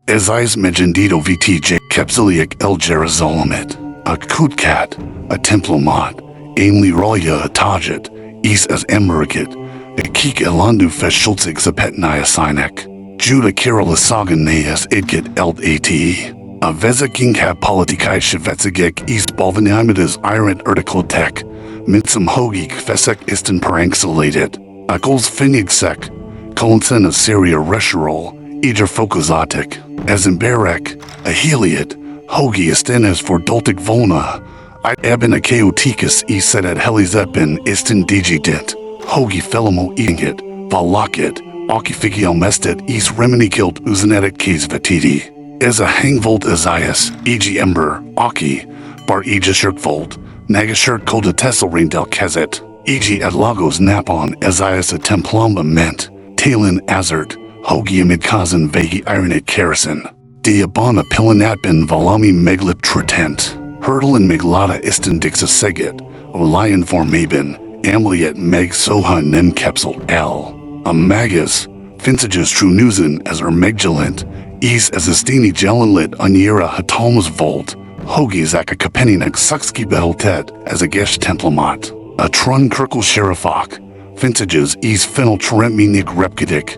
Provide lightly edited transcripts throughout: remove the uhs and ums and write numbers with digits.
Ézsaiás megendido vtj kepziliak el Jeruzalemet, a kutkat, a templomot, ainli roya atajat, is as emmerikit, a kik elandu feshulzig zapetnaya sinek, Júda kiralisagan neas idgit eld ate, a vezaking hab politikai shvetzigek east balvanyimidas irant ertikltek, minsum hogik fesek isten parangsalated, akals finigsek, Colonsen of Syria Resherol, Eger Fokozatic, as in Berek, a Heliot, Hogi Estenes for Doltic Volna, I Eben Achaoticus e set at Helizepin Istin Digidit, Hogi Felimo eating it, Valakit, Okifigiel Mestet East Remini killed Uzanetic Keys Vatiti, as a Hangvold Ézsaiás, E.G. Ember, Aki, Bar Eja Shirkvold, Nagashirk Koda Tesselring del Kezet, E.G. at Lagos Napon Ézsaiás a Templamba Ment, Talin Azert, Hogi amid Kazan Vegi Ironate Kerosene, Diabana Pilanatbin Valami Meglit Tritent, Hurdle and Miglata Istin Dixa Segit, Olion Formabin, Amliet Meg Soha Nem Kepsel L, a Magus, Finsages Trunuzen as Megjalent, Ease as Estini Jelenlit Unira Hatalmas Volt, Hogi Zaka Kapeninek Suxki Beheltet as a Gesh Templamat, a Trun Kirkle Sherifak, Finsages East Fennel Tremminik Repkidik,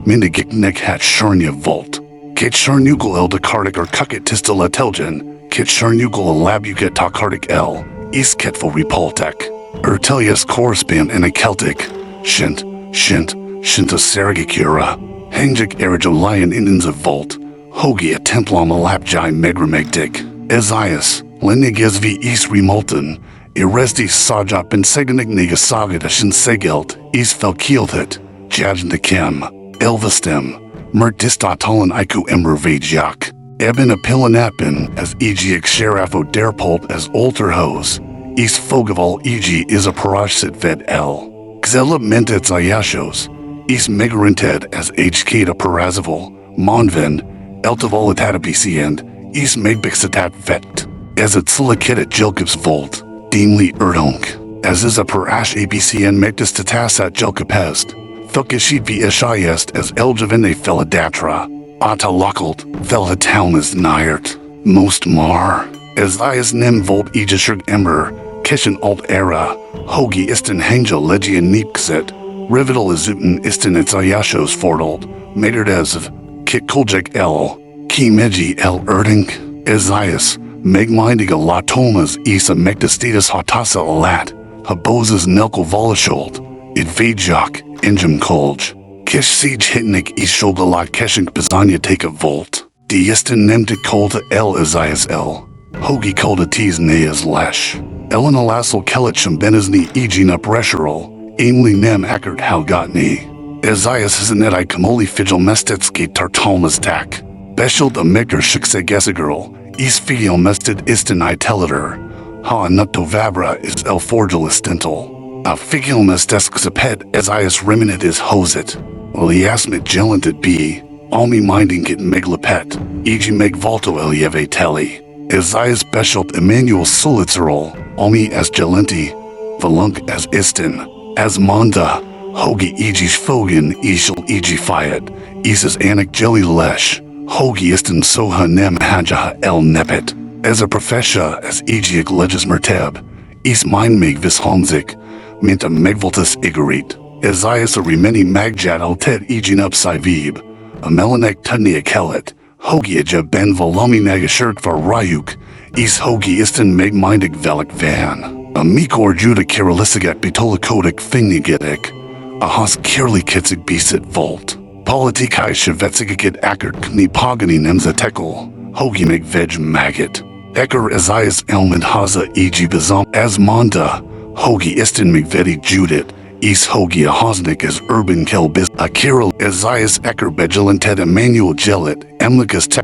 Mindigik Nek Hat Sharnya Volt, Kit Sharnugel El Dakardik or Kukit Tistala Telgen, Kit Sharnugel Labuket Takardik El, East Ketful Repoltek, Ertelius Correspond and a Celtic, Shint, Shinta Saragikura, Hangjik Erija Lion Indians of Volt, Hogi a Templom Lapjai Megramegdik, Ézsaiás, Lenigezvi East Remolten, Iresti Sajap and Seganig Negasagadash and Segelt, East Felkielthit, Jajan the Kem, Elvestem, Mertistatolan Iku Ember Vajak, Eben a Pilanatbin as Egiak Sherafo Derpolt as Olter Hose, East Fogaval Eg is a Parashsit Ved L. Xela Mentet Zayashos, East Megarented as HK to Parazaval, Monven, Eltavolatabisi and East Megbixitat Vet, as it Silikit at Jilkibs Volt, Deemly Erdunk, as is a Parash ABCN Megdistatasat Jilkipest, Thukishit v Ishayest as Eljavene Feladatra, Ata Lokalt, Velhatalmas Nyert, Most Mar, as Ias Nem Volt Ejashurg Ember, Kishin Alt Era, Hogi Istin Hangja Legion Neepkset, Rivital Azutin Istin Itzayashos Fordald, Materdev, Kit Kuljek El, Ki Meji El Erdink, Ézsaiás, Megmindiga La Tomas Isa Megdastitas Hatasa Alat, Habozas Nelko Volashold, Idvajak, Injum Kolj, Kish Siege Hitnik Ishogalat Keshink Bizanya Take a Volt, Diestin Nemtik Kolta El Ézsaiás El, Hogi Kolta Tis Neas Lesh, Ellen Alassel Kelitchum Benizni Egina Presherol, Aimli Nem Akert Halgotni, Ézsaiás Hizanetai Kamoli Fijil Mestetski Tartalmas Tak, Beshil the Mekker Shiksegesigirl, East Figil Mested Istinai Telliter, Ha Nutto Vabra is El Forgil Istintal, A Figil Mestesk Zapet Ézsaiás Reminit is Hosit, Oliasmit Gelentit B, Almi Minding It Meglapet, Eg Megvalto Elieve Telly, Ézsaiás Beshelt Emmanuel Sulitzerol, Almi as Gelenti, Valunk as Istin, as Monda, Hogi Egish Fogan Ishel Egi Fiat, Isis Anik Jelly Lesh, Hogi Istin Soha Nem Hajaha El Nepet, as a Profesha as Egiak Legis Merteb, Is Mind Meg Visholmzik, Minta Megvaltus Igarit, Ézsaiás a Remeni Magjad El Ted Egin Up Sivib, a Melanek Tudnia Kelet, Hogi Aja Ben Volami Nagashirk Var Ryuk, Is Hogi Istin Meg Mindig Velik Van. A Mikor Júda Kirilisigak Bitolakodik Fingnigidik, a Has Kirli Kitsig Bisit Volt, Politikai Shvetsigikit Akert Kni Pagani Nemzatekol, Hogi Meg Veg Maggot, Eker Ézsaiás Elmid Haza Eg Bazam as Monda, Hogi Istin Migvedi Judit, Is Hogi a Hosnik as Urban Kelbis, a Kiril Ézsaiás Eker Begelented Emmanuel Gelit, Emlikas Te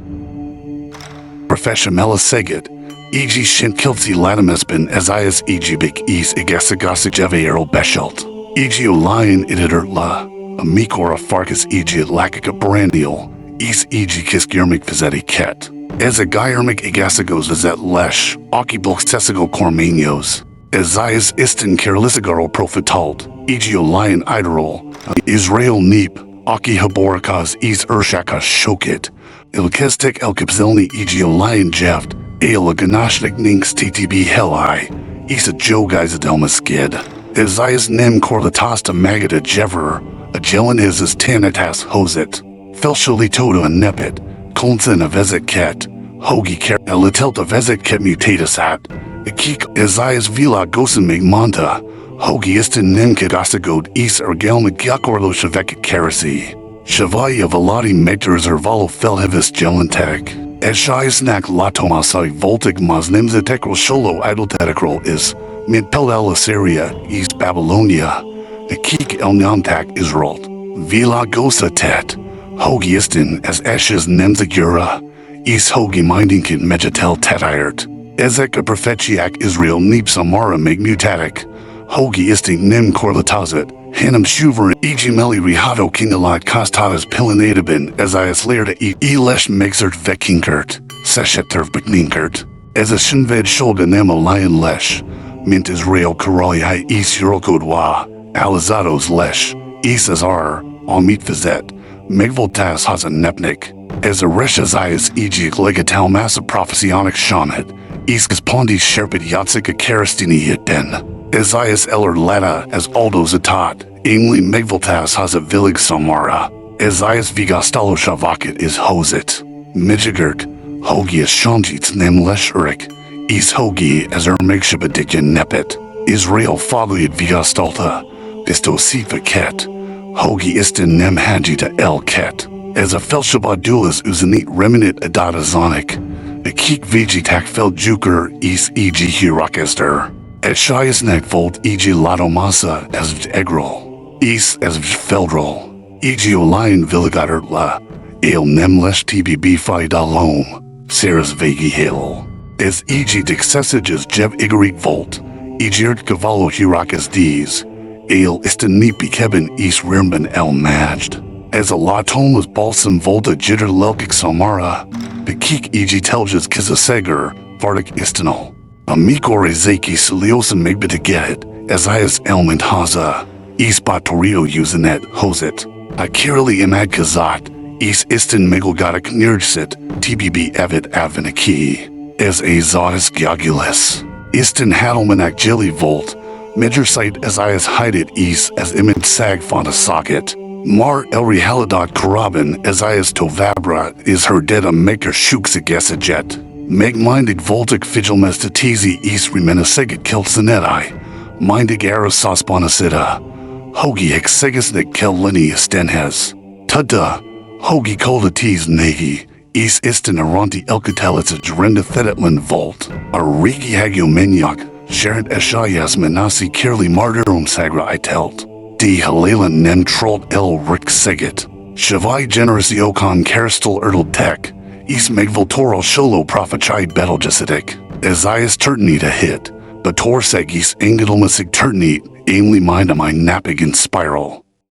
Profesha Melasegit, E.G. Shin Kiltsi Latimusbin Ézsaiás Ejibik Is Igasagasik Jevaerl Beshelt, E.G. Lion Editor La, a Mikora Farkas E.G. Lakika Brandial, Is E.G. Kiskirmik Vizeti Ket, as a Guyermik Igasagos Vizet Lesh, Aki Bulks Tesigo Cormanios, Ézsaiás Istin Kirlisigarol Profitalt, E.G. Lion Iderol, Israel Neep, Aki Haborakas Is Urshakas Shokit, Ilkestek elkapzelni lion jeft, a ganashnik ninks ttb heli, isa jogaizadelma skid. Isaias nem korlatasta magata jever, a jelen is tanatas hosit. Felshali toda and nepit, konsen of ezek ket, hogi ker elitel of ezek ket mutatus at, akik Isaias vila gosen meg monta, hogi istin nemkid ostagod is ergelma gyakorlo shavek kerasi. Shavai of alati mektors ervalo felhevis jelentek. Eshias nak latomasai voltig masnemza tekro sholo idoltetekro is, mid pelel Assyria, East Babylonia, akik el namtak Israel. Vila gosa tet. Hogi istin as eshes nemzagura, is hogi mindinkin mejatel tetirt. Ezek a profetiak Israel neep samara meg mutatic. Hogi istin nem korlatazit, hanam shuver egimeli rihado kingalat kostatas pilinadabin Esaias lerda lesh megzert vekinkert, sesheter bekninkert. As a shinved shulga nema lion lesh, mint Israel karali is eurokodwa, alizados lesh, is azar, amit fizet. Megvaltas has a nepnik, as a reshazayas ejik legatal massa prophesionic shamet, iskas pondi sherpit yatsika karastini yitten, Isaias eller leta as aldos atat, amely Megvaltas has a villig samara, Isaias vigastalo shavakit is hosit, Mijigert, hogi as shanjits nem leshurik, is hogi as megshabadikin nepit, Israel fadliat vigastalta, istosifa ket, hogi istin nem hajita el ket, as a felshabadulas uzanit reminit adatazonik, a kik vegetak fel juker is eg hirakester, as shias nek volt eg latomasa as egrol, is as feldrol, eg olion villigater la, el nemlesh tbb fi dalom, seras vegi hil, as eg dixessages jev igerik volt, egirt cavallo hirakas dies, ale istanipi keben is rirman el majd. As a latom was balsam volta jitter lelkik samara, bekik eg teljas kizaseger, vardik istanol. Amikore zeki siliosa megbitiget, Esaias elmint haza, is batorio usenet hosit. Akirali imad kazat, is istin megalgatik nirjsit, tbb evid avinaki. As a zodis gyagulis. Istin hadelmanak jili volt, Major site Esaias hided is as image sag fonta socket. Mar elri haladot karabin Esaias tovabra is her deda maker shuksagesajet. Meg minded voltic figilmestatizi is remenaseget kelseneti. Mindig arasosponasida. Hogi hexegasnik kellini stenhes. Tada. Hogi koldatis negi. Is istin aranti elkatelitsa gerenda thetitman volt. Arigi hagiomeniak. Sharon Ézsaiás Menassi Kirli Martyrum Sagra Itelt. Die Halalan Nem Trolt El Rick Seget. Shavai Generasiokon Karistal Erdl Tek. Is Megvaltoro Sholo Prophechai Betelgesidik. Esaias Turtnita hit. Bator Segis Angidalmasig Turtnit. Aimly Mindamai Nappig in Spiral.